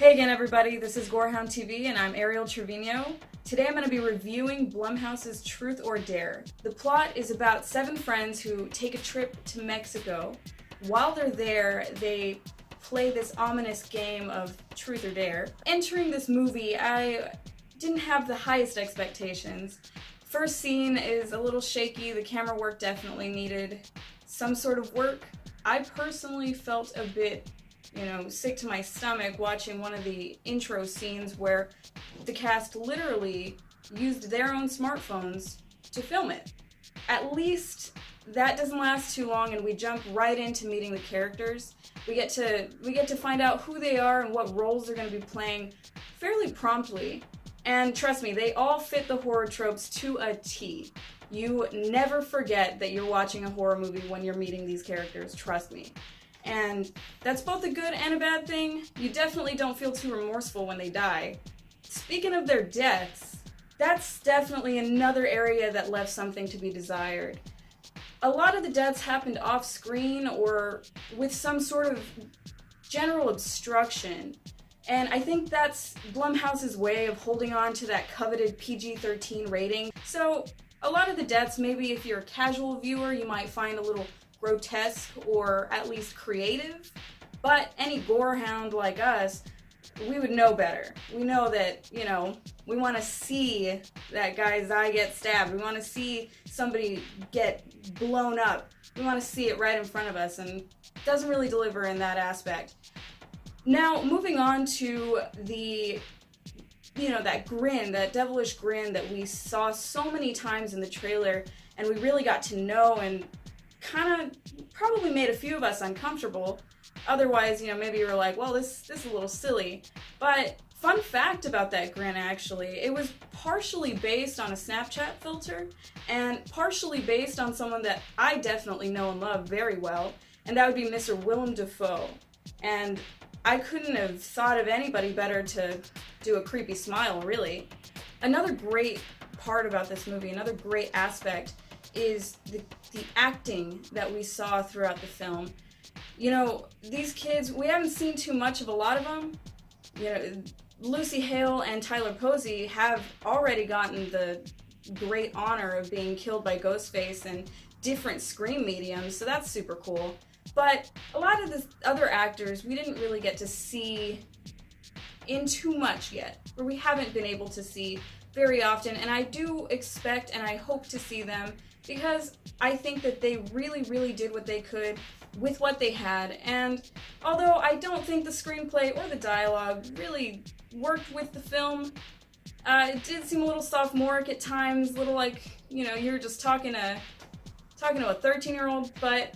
Hey again everybody, this is Gorehound TV and I'm Ariel Trevino. Today I'm going to be reviewing Blumhouse's Truth or Dare. The plot is about 7 friends who take a trip to Mexico. While they're there, they play this ominous game of Truth or Dare. Entering this movie, I didn't have the highest expectations. First scene is a little shaky, the camera work definitely needed some sort of work. I personally felt a bit sick to my stomach watching one of the intro scenes where the cast literally used their own smartphones to film it. At least that doesn't last too long and we jump right into meeting the characters. We get to find out who they are and what roles they're going to be playing fairly promptly. And trust me, they all fit the horror tropes to a T. You never forget that you're watching a horror movie when you're meeting these characters, trust me. And that's both a good and a bad thing. You definitely don't feel too remorseful when they die. Speaking of their deaths, that's definitely another area that left something to be desired. A lot of the deaths happened off screen or with some sort of general obstruction. And I think that's Blumhouse's way of holding on to that coveted PG-13 rating. So a lot of the deaths, maybe if you're a casual viewer, you might find a little grotesque or at least creative, but any gorehound like us, we would know better. We know that, we want to see that guy's eye get stabbed. We want to see somebody get blown up. We want to see it right in front of us, and it doesn't really deliver in that aspect. Now, moving on to that grin, that devilish grin that we saw so many times in the trailer, and we really got to know and kind of probably made a few of us uncomfortable. Otherwise, maybe you were like, well, this is a little silly. But fun fact about that grin, actually, it was partially based on a Snapchat filter and partially based on someone that I definitely know and love very well, and that would be Mr. Willem Dafoe. And I couldn't have thought of anybody better to do a creepy smile, really. Another great part about this movie, another great aspect, is the acting that we saw throughout the film. These kids, we haven't seen too much of a lot of them. Lucy Hale and Tyler Posey have already gotten the great honor of being killed by Ghostface in different screen mediums, so that's super cool. But a lot of the other actors we didn't really get to see in too much yet, or we haven't been able to see very often, and I do expect and I hope to see them because I think that they really, really did what they could with what they had. And although I don't think the screenplay or the dialogue really worked with the film, it did seem a little sophomoric at times, a little like, you're just talking to a 13-year-old, but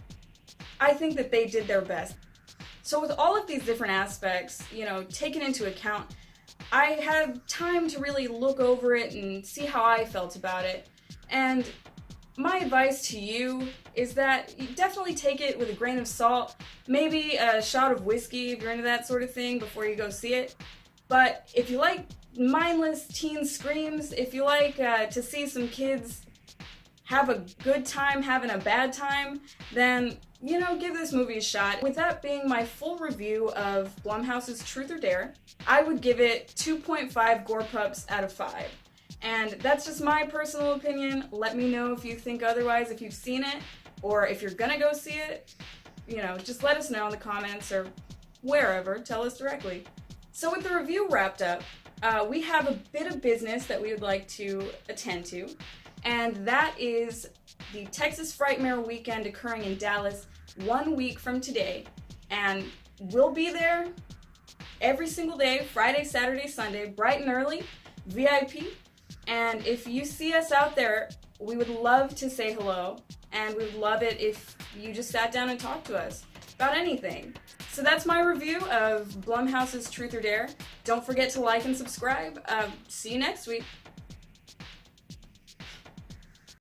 I think that they did their best. So with all of these different aspects, taken into account, I had time to really look over it and see how I felt about it. And my advice to you is that you definitely take it with a grain of salt, maybe a shot of whiskey if you're into that sort of thing before you go see it. But if you like mindless teen screams, if you like to see some kids have a good time having a bad time, then, give this movie a shot. With that being my full review of Blumhouse's Truth or Dare, I would give it 2.5 gore pups out of 5. And that's just my personal opinion. Let me know if you think otherwise, if you've seen it, or if you're gonna go see it. Just let us know in the comments or wherever. Tell us directly. So with the review wrapped up, we have a bit of business that we would like to attend to, and that is the Texas Frightmare Weekend occurring in Dallas 1 week from today. And we'll be there every single day, Friday, Saturday, Sunday, bright and early, VIP. And if you see us out there, we would love to say hello, and we would love it if you just sat down and talked to us about anything. So that's my review of Blumhouse's Truth or Dare. Don't forget to like and subscribe. See you next week.